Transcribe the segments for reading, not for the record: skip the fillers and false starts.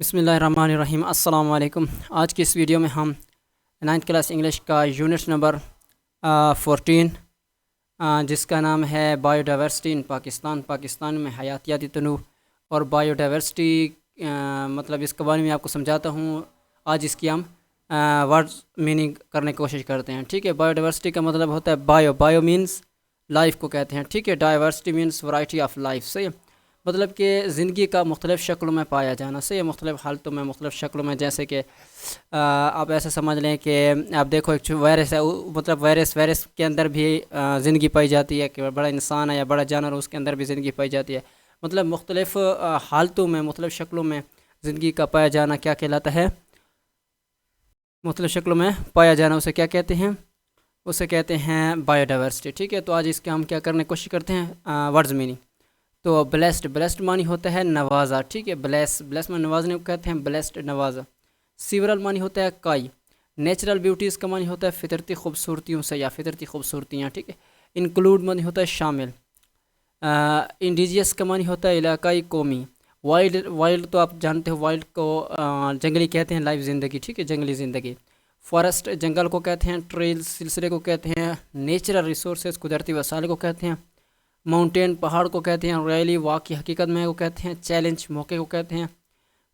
بسم اللہ الرحمن الرحیم۔ السلام علیکم۔ آج کی اس ویڈیو میں ہم 9th کلاس انگلش کا یونٹ نمبر 14 جس کا نام ہے بایو ڈائیورسٹی ان پاکستان میں حیاتیاتی تنوع اور بایو ڈائیورسٹی مطلب اس کے بارے میں آپ کو سمجھاتا ہوں۔ آج اس کی ہم ورڈز میننگ کرنے کی کوشش کرتے ہیں، ٹھیک ہے۔ بایو ڈائیورسٹی کا مطلب ہوتا ہے بایو مینس لائف کو کہتے ہیں، ٹھیک ہے۔ Diversity means variety of life, صحیح ہے، مطلب کہ زندگی کا مختلف شکلوں میں پایا جانا، صحیح ہے، مختلف حالتوں میں، مختلف شکلوں میں، جیسے کہ آپ ایسا سمجھ لیں کہ آپ دیکھو ایک وائرس ہے، مطلب وائرس کے اندر بھی زندگی پائی جاتی ہے، کہ بڑا انسان ہے یا بڑا جانور اس کے اندر بھی زندگی پائی جاتی ہے، مطلب مختلف حالتوں میں، مختلف شکلوں میں زندگی کا پایا جانا کیا کہلاتا ہے؟ مختلف شکلوں میں پایا جانا اسے کیا کہتے ہیں؟ اسے کہتے ہیں بایو ڈائیورسٹی، ٹھیک ہے۔ تو آج اس کے ہم کیا کرنے کی کوشش کرتے ہیں، ورڈز میننگ۔ تو بلیسڈ معنی ہوتا ہے نوازا، ٹھیک ہے۔ بلیس میں نوازنے کو کہتے ہیں بلیسڈ، نوازا۔ سیورل معنی ہوتا ہے کائی۔ نیچرل بیوٹیز کا معنی ہوتا ہے فطرتی خوبصورتیوں سے یا فطرتی خوبصورتیاں، ٹھیک ہے۔ انکلوڈ معنی ہوتا ہے شامل۔ انڈیجیس کا معنی ہوتا ہے علاقائی، قومی۔ وائلڈ تو آپ جانتے ہو، وائلڈ کو جنگلی کہتے ہیں، لائف زندگی، ٹھیک ہے، جنگلی زندگی۔ فارسٹ جنگل کو کہتے ہیں، ٹریل سلسلے کو کہتے ہیں، نیچرل ریسورسز قدرتی وسائل کو کہتے ہیں، ماؤنٹین پہاڑ کو کہتے ہیں، ریلی واقعی حقیقت میں کو کہتے ہیں، چیلنج موقع کو کہتے ہیں،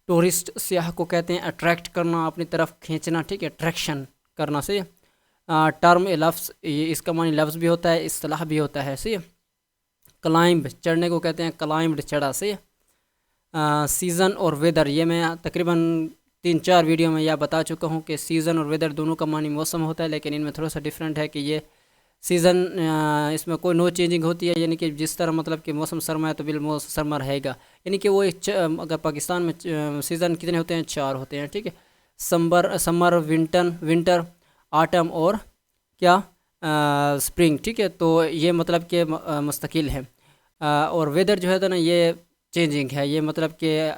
ٹورسٹ سیاح کو کہتے ہیں، اٹریکٹ کرنا، اپنی طرف کھینچنا، ٹھیک ہے، اٹریکشن کرنا، صحیح ہے۔ ٹرم لفظ، یہ اس کا معنی لفظ بھی ہوتا ہے، اصطلاح بھی ہوتا ہے، صحیح ہے۔ کلائمب چڑھنے کو کہتے ہیں، کلائمبڈ چڑھا، صحیح ہے۔ سیزن اور ویدر، یہ میں تقریباً 3-4 ویڈیو میں یہ بتا چکا ہوں کہ سیزن اور ویدر دونوں کا معنی موسم ہوتا ہے، لیکن ان میں تھوڑا سا ڈفرینٹ ہے کہ یہ سیزن اس میں کوئی نو چینجنگ ہوتی ہے، یعنی کہ جس طرح مطلب کہ موسم سرما ہے تو بالموسم سرما رہے گا، یعنی کہ وہ اگر پاکستان میں سیزن کتنے ہوتے ہیں؟ 4 ہوتے ہیں، ٹھیک ہے۔ سمر، ونٹر، آٹم اور کیا سپرنگ، ٹھیک ہے۔ تو یہ مطلب کہ مستقل ہے، اور ویدر جو ہے نا یہ چینجنگ ہے، یہ مطلب کہ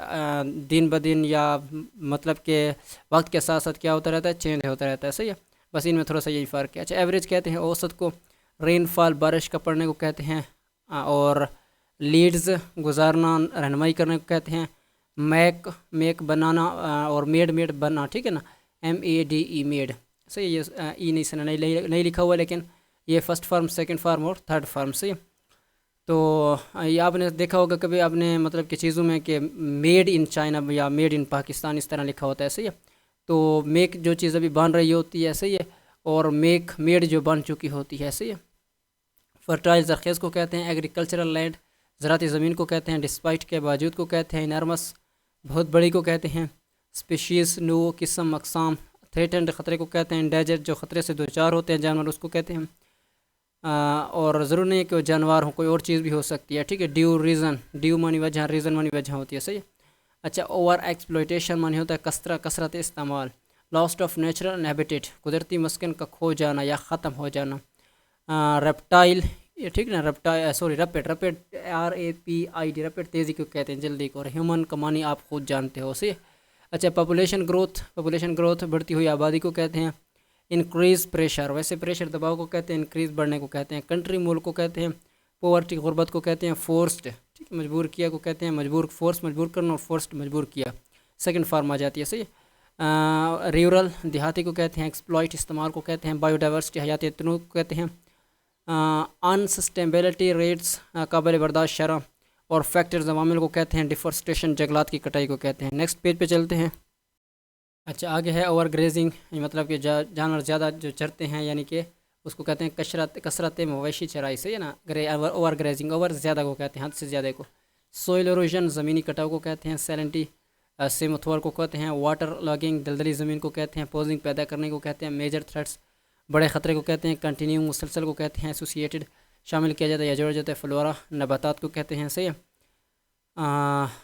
دن بدن یا مطلب کہ وقت کے ساتھ ساتھ کیا ہوتا رہتا ہے؟ چینج ہوتا رہتا ہے، صحیح ہے، بس ان میں تھوڑا سا یہی فرق ہے۔ اچھا، ایوریج کہتے ہیں اوسط کو، رین فال بارش کا پڑنے کو کہتے ہیں، اور لیڈز گزارنا، رہنمائی کرنے کو کہتے ہیں، میک بنانا، اور میڈ بننا، ٹھیک ہے نا، MEDE میڈ، صحیح، یہ ای نہیں لکھا ہوا، لیکن یہ فرسٹ فارم، سیکنڈ فارم اور تھرڈ فارم، صحیح۔ تو یہ آپ نے دیکھا ہوگا کبھی آپ نے مطلب کہ چیزوں میں کہ میڈ ان چائنا یا میڈ ان پاکستان اس طرح لکھا ہوتا ہے، صحیح ہے۔ تو میک جو چیز ابھی بن رہی ہوتی ہے، صحیح ہے، اور میڈ جو بن چکی ہوتی ہے، صحیح ہے۔ فرٹائل زرخیز کو کہتے ہیں، ایگریکلچرل لینڈ زراعتی زمین کو کہتے ہیں، ڈسپائٹ کے باوجود کو کہتے ہیں، انارمس بہت بڑی کو کہتے ہیں، اسپیشیز نو قسم اقسام، تھریٹنڈ خطرے کو کہتے ہیں، انڈیجر جو خطرے سے دوچار ہوتے ہیں جانور اس کو کہتے ہیں، اور ضرور نہیں ہے کہ وہ جانور ہوں، کوئی اور چیز بھی ہو سکتی ہے، ٹھیک ہے۔ ڈیو مانی وجہ، ریزن مانی وجہ ہوتی ہے، صحیح ہے۔ اچھا، اوور ایکسپلویٹیشن مانی ہوتا ہے کثرت استعمال، لاسٹ آف نیچرل ہیبیٹیٹ قدرتی مسکن کا کھو جانا یا ختم ہو جانا، ریپٹائل، یہ ٹھیک نا، ریپڈ RAPID، ریپڈ تیزی کو کہتے ہیں، جلدی کو، اور ہیومن کا معنی آپ خود جانتے ہو، صحیح۔ اچھا، پاپولیشن گروتھ بڑھتی ہوئی آبادی کو کہتے ہیں، انکریز پریشر، ویسے پریشر دباؤ کو کہتے ہیں، انکریز بڑھنے کو کہتے ہیں، کنٹری ملک کو کہتے ہیں، پاورٹی غربت کو کہتے ہیں، فورسڈ، ٹھیک ہے، مجبور کیا کو کہتے ہیں، فورس مجبور کرنا، اور فورسڈ مجبور کیا، سیکنڈ فارم آ جاتی ہے، صحیح۔ ریورل دیہاتی کو کہتے ہیں، ایکسپلائٹ استعمال کو کہتے ہیں، بایو ڈائیورسٹی حیاتیاتی تنوع کو کہتے ہیں، انسسٹینیبلٹی ریٹس قابل برداشت شرح، اور فیکٹرز عوامل کو کہتے ہیں، ڈیفورسٹیشن جنگلات کی کٹائی کو کہتے ہیں۔ نیکسٹ پیج پہ چلتے ہیں۔ اچھا، آگے ہے اوور گریزنگ، مطلب کہ جانور زیادہ جو چرتے ہیں، یعنی کہ اس کو کہتے ہیں کثرت مویشی چرائی، صحیح ہے نا، اوور گریزنگ، اوور زیادہ کو کہتے ہیں، حد سے زیادہ کو۔ سوئل ایروژن زمینی کٹاؤ کو کہتے ہیں، سیلنٹی سیمتھور کو کہتے ہیں، واٹر لاگنگ دلدلی زمین کو کہتے ہیں، پوزنگ پیدا کرنے کو کہتے ہیں، میجر تھریٹس بڑے خطرے کو کہتے ہیں، کنٹینیو مسلسل کو کہتے ہیں، ایسوسیٹڈ شامل کیا جاتا ہے یا جوڑا جاتا ہے، فلورا نباتات کو کہتے ہیں، صحیح ہے۔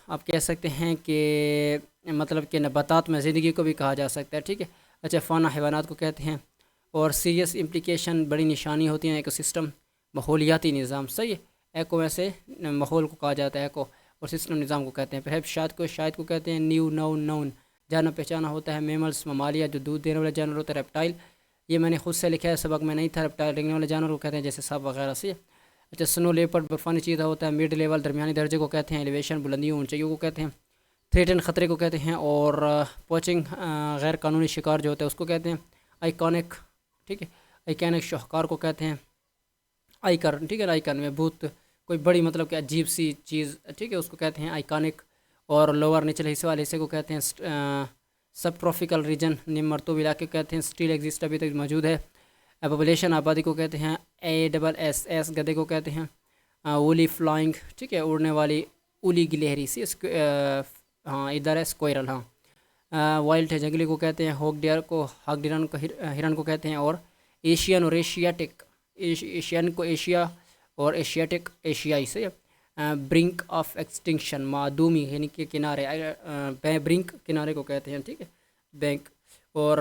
آپ کہہ سکتے ہیں کہ مطلب کہ نباتات میں زندگی کو بھی کہا جا سکتا ہے، ٹھیک ہے۔ اچھا، فانا حیوانات کو کہتے ہیں، اور سیریس امپلیکیشن بڑی نشانی ہوتی ہیں، ایکو سسٹم ماحولیاتی نظام، صحیح ہے، ایکو ویسے ماحول کو کہا جاتا ہے، ایکو، اور سسٹم نظام کو کہتے ہیں۔ پھر شاید کو کہتے ہیں، نیو نون جانا پہچانا ہوتا ہے، میملس ممالیہ جو دودھ دینے والے جانور ہوتا ہے، ریپٹائل یہ میں نے خود سے لکھا ہے، سبق میں نہیں تھا، ریپٹائل رنگنے والے جانور کو کہتے ہیں جیسے سانپ وغیرہ، سے۔ اچھا، سنو لیپرڈ برفانی چیتا ہوتا ہے، مڈ لیول درمیانی درجے کو کہتے ہیں، ایلیویشن بلندیوں اونچائیوں کو کہتے ہیں، تھریٹن خطرے کو کہتے ہیں، اور پوچنگ غیر قانونی شکار جو ہوتا ہے اس کو کہتے ہیں آئیکونک، ٹھیک ہے، آئیکونک شاہکار کو کہتے ہیں آئیکن، ٹھیک ہے، آئیکن میں بہت کوئی بڑی مطلب کہ عجیب سی چیز، ٹھیک ہے، اس کو کہتے ہیں آئیکانک، اور لوور نچلے حصے والے حصے کو کہتے ہیں سب ٹراپیکل ریجن، نیم مرطوب علاقے کو کہتے ہیں اسٹیل ایگزسٹ ابھی تک موجود ہے، پاپولیشن آبادی کو کہتے ہیں ASS گدے کو کہتے ہیں اولی فلائنگ، ٹھیک ہے، اڑنے والی اولی گلہری سی ہاں ادھر ہے اسکوائرل، ہاں وائلڈ ہے جنگلی کو کہتے ہیں، ہوک ڈیئر کو ہاک ڈیرن کو ہرن کو کہتے ہیں، اور ایشین اور ایشیاٹک، ایشین کو ایشیا اور ایشیاٹک ایشیائی سے برنک آف ایکسٹنکشن معدومی یعنی کہ کنارے، برنک کنارے کو کہتے ہیں، ٹھیک ہے، بینک، اور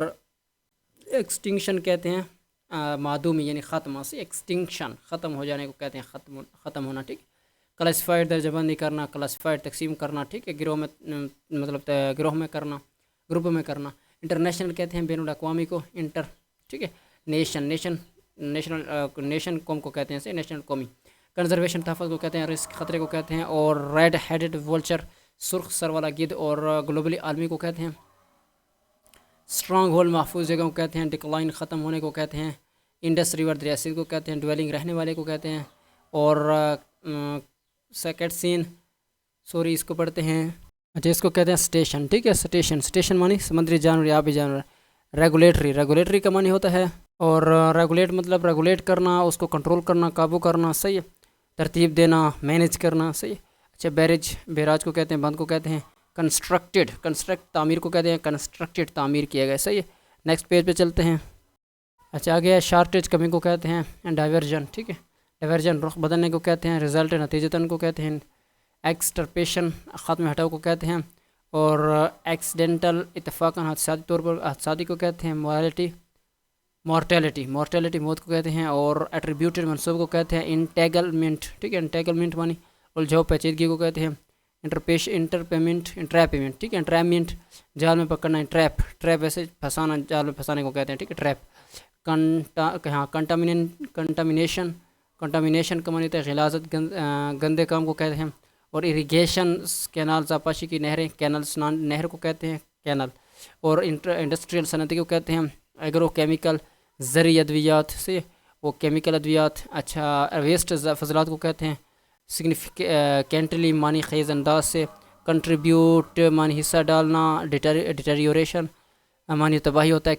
ایکسٹنکشن کہتے ہیں معدومی یعنی ختم سے، ایکسٹنکشن ختم ہو جانے کو کہتے ہیں، ختم ہونا، ٹھیک، کلاسیفائڈ درجہ بندی کرنا، کلاسیفائڈ تقسیم کرنا، ٹھیک ہے، گروہ میں مطلب گروہ میں کرنا، گروپ میں کرنا، انٹرنیشنل کہتے ہیں بین الاقوامی کو، ٹھیک ہے، نیشن قوم کو کہتے ہیں سے، نیشنل قومی، کنزرویشن تحفظ کو کہتے ہیں، رسک خطرے کو کہتے ہیں، اور ریڈ ہیڈڈ وولچر سرخ سر والا گدھ، اور گلوبلی عالمی کو کہتے ہیں، اسٹرانگ ہولڈ محفوظ جگہ کو کہتے ہیں، ڈکلائن ختم ہونے کو کہتے ہیں، انڈس ریور دریا سندھ کو کہتے ہیں، ڈویلنگ رہنے والے کو کہتے ہیں، اور سیکٹ سین سوری اس کو پڑھتے ہیں، اچھا اس کو کہتے ہیں اسٹیشن، ٹھیک ہے، اسٹیشن معنی سمندری جانور یا آبی جانور، ریگولیٹری کا معنی ہوتا ہے، اور ریگولیٹ مطلب ریگولیٹ کرنا، اس کو کنٹرول کرنا، قابو کرنا، صحیح ہے، ترتیب دینا، مینیج کرنا، صحیح ہے، اچھا بیراج کو کہتے ہیں، بند کو کہتے ہیں، کنسٹرکٹ تعمیر کو کہتے ہیں، کنسٹرکٹڈ تعمیر کیا گیا، صحیح ہے، نیکسٹ پیج پہ چلتے ہیں، اچھا آگے ہے شارٹیج کمی کو کہتے ہیں، ڈائیورژن، ٹھیک ہے، ڈائیورژن رخ بدلنے کو کہتے ہیں، رزلٹ نتیجتاً کو کہتے ہیں، ایکسٹرپیشن ختم ہٹاؤ کو کہتے ہیں، اور ایکسیڈنٹل اتفاقاً حادثاتی طور پر حادثاتی کو کہتے ہیں، مورٹیلٹی موت کو کہتے ہیں، اور ایٹریبیوٹڈ منصوب کو کہتے ہیں، انٹیگلمنٹ، ٹھیک ہے، انٹیگلمنٹ مانی الجھاؤ پیچیدگی کو کہتے ہیں، انٹرپیمنٹ، ٹھیک ہے، انٹریپمنٹ جال میں پکڑنا، ٹریپ ویسے پھنسانا، جال میں پھنسانے کو کہتے ہیں، ٹھیک ہے، ٹریپ، کنٹامینیشن کا معنی ہوتا ہے غلاظت، گندے کام کو کہتے ہیں، اور اریگیشن کینال آبپاشی کی نہریں، کینلز نہر کو کہتے ہیں کینل، اور انڈسٹریل صنعتی کو کہتے ہیں ایگرو کیمیکل، زرعی ادویات سے وہ کیمیکل ادویات، اچھا ویسٹ فضلات کو کہتے ہیں، سگنیفیکینٹلی معنی خیز انداز سے، کنٹریبیوٹ معنی حصہ ڈالنا، ڈیٹریوریشن معنی تباہی ہوتا ہے،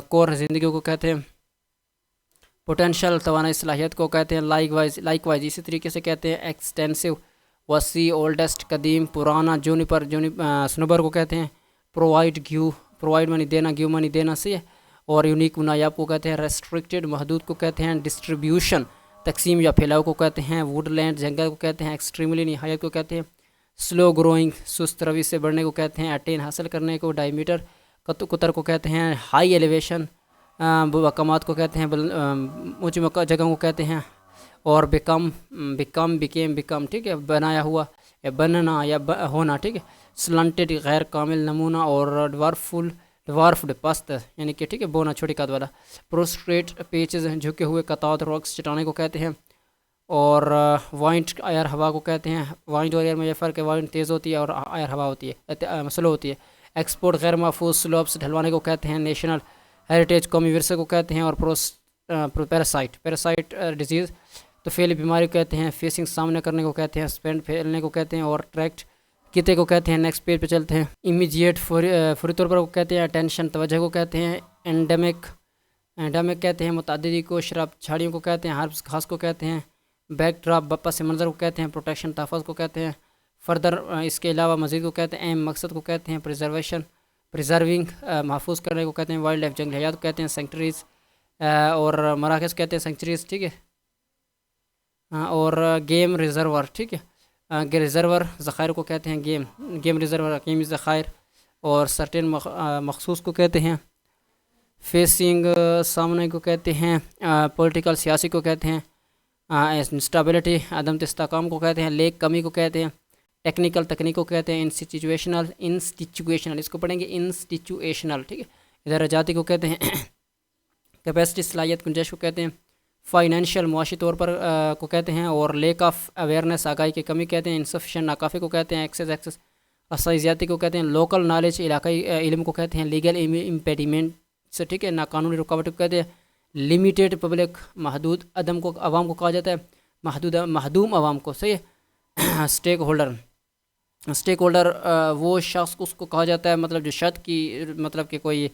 کور زندگی کو کہتے ہیں، پوٹینشل توانائی صلاحیت کو کہتے ہیں، لائک وائز اسی طریقے سے کہتے ہیں، ایکسٹینسو وسیع، اولڈسٹ قدیم، پرانا، سنوبر کو کہتے ہیں، پرووائڈ معنی دینا، گیو معنی دینا سے، اور یونیک نایاب کو کہتے ہیں، ریسٹرکٹڈ محدود کو کہتے ہیں، ڈسٹریبیوشن تقسیم یا پھیلاؤ کو کہتے ہیں، ووڈ لینڈ جنگل کو کہتے ہیں، ایکسٹریملی نہایت کو کہتے ہیں، سلو گروئنگ سست روی سے بڑھنے کو کہتے ہیں، اٹین حاصل کرنے کو، ڈائیمیٹر قطر کو کہتے ہیں، ہائی ایلیویشن مقامات کو کہتے ہیں، اونچی جگہوں کو کہتے ہیں، اور بیکم، ٹھیک ہے، بنایا ہوا یا بننا یا ہونا، ٹھیک ہے، سلنٹڈ غیر کامل نمونہ، اور ڈوارفڈ پست یعنی کہ ٹھیک ہے بونا چھوٹی قد والا، پروسٹریٹ پیچز جھکے ہوئے قطعات، راکس چٹانے کو کہتے ہیں، اور وائنٹ ایئر ہوا کو کہتے ہیں، وائنٹ اور ایئر میں یہ فرق ہے، وائنٹ تیز ہوتی ہے اور ایئر ہوا ہوتی ہے، سلو ہوتی ہے، ایکسپورٹ غیر محفوظ سلوپس ڈھلوانے کو کہتے ہیں، نیشنل ہیریٹیج قومی ورثے کو کہتے ہیں، اور پیراسائٹ ڈیزیز تو فعلی بیماری کو کہتے ہیں، فیسنگ سامنے کرنے کو کہتے ہیں، اسپینڈ پھیلنے کو کہتے ہیں، اور ٹریکٹ کتے کو کہتے ہیں، نیکسٹ پیج پہ چلتے ہیں، امیجیٹ فوری طور پر کو کہتے ہیں، اٹینشن توجہ کو کہتے ہیں، اینڈیمک کہتے ہیں، متعددی کو، شراب جھاڑیوں کو کہتے ہیں، ہربس گھاس کو کہتے ہیں، بیک ڈراپ پس منظر کو کہتے ہیں، پروٹیکشن تحفظ کو کہتے ہیں، فردر اس کے علاوہ مزید کو کہتے ہیں، ایم مقصد کو کہتے ہیں، پریزرونگ محفوظ کرنے کو کہتے ہیں، وائلڈ لائف جنگل حیات کو کہتے ہیں، سینکچریز اور مراکز کہتے ہیں، سینکچریز، ٹھیک ہے، اور گیم ریزرور، ٹھیک ہے، ریزرور ذخائر کو کہتے ہیں، گیم ریزرور حقیمی ذخائر، اور سرٹن مخصوص کو کہتے ہیں، فیسنگ سامنے کو کہتے ہیں، پولیٹیکل سیاسی کو کہتے ہیں، انسٹیبلٹی عدم استحکام کو کہتے ہیں، لیک کمی کو کہتے ہیں، ٹیکنیکل تکنیک کو کہتے ہیں، انسٹیچویشنل اس کو پڑھیں گے، انسٹیچویشنل، ٹھیک ہے، ادارہ جاتی کو کہتے ہیں، کیپیسٹی صلاحیت گنجائش کو کہتے ہیں، فائنینشیل معاشی طور پر کو کہتے ہیں، اور لیک آف اویئرنیس آگاہی کی کمی کہتے ہیں، انسفیشینٹ ناکافی کو کہتے ہیں، ایکسس اقصائی زیادتی کو کہتے ہیں لوکل نالج، علاقائی علم کو کہتے ہیں لیگل امپیڈیمنٹس، ٹھیک ہے، ناقانونی رکاوٹ کو کہتے ہیں لمیٹیڈ پبلک، محدود عدم کو عوام کو کہا جاتا ہے محدوم عوام کو، صحیح ہے اسٹیک ہولڈر وہ شخص اس کو کہا جاتا ہے مطلب جو شرط کی مطلب کہ کوئی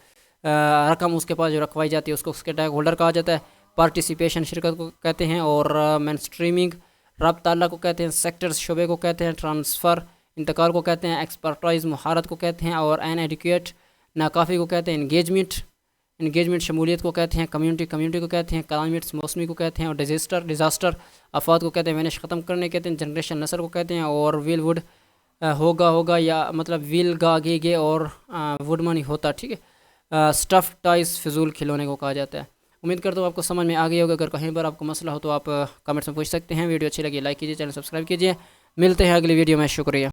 رقم اس کے پاس جو رکھوائی جاتی ہے اس کو اسٹیک ہولڈر کہا جاتا ہے پارٹیسپیشن شرکت کو کہتے ہیں اور مین اسٹریمنگ رابطہ اللہ کو کہتے ہیں سیکٹرز شعبے کو کہتے ہیں ٹرانسفر انتقال کو کہتے ہیں ایکسپرٹائز مہارت کو کہتے ہیں اور این ایڈوکیٹ ناکافی کو کہتے ہیں انگیجمنٹ شمولیت کو کہتے ہیں کمیونٹی کو کہتے ہیں کلائمیٹس موسمی کو کہتے ہیں اور ڈیزاسٹر آفات کو کہتے ہیں وینش ختم کرنے کہتے ہیں جنریشن نسل کو کہتے ہیں اور ویل وڈ ہوگا یا مطلب ویل گے اور وڈ منی ہوتا، ٹھیک ہے اسٹف ٹائز فضول کھلونے کو کہا جاتا ہے۔ امید کرتا ہوں آپ کو سمجھ میں آ گئی ہوگا، اگر کہیں پر آپ کو مسئلہ ہو تو آپ کمنٹس میں پوچھ سکتے ہیں۔ ویڈیو اچھی لگی لائک کیجیے، چینل سبسکرائب کیجیے، ملتے ہیں اگلی ویڈیو میں، شکریہ۔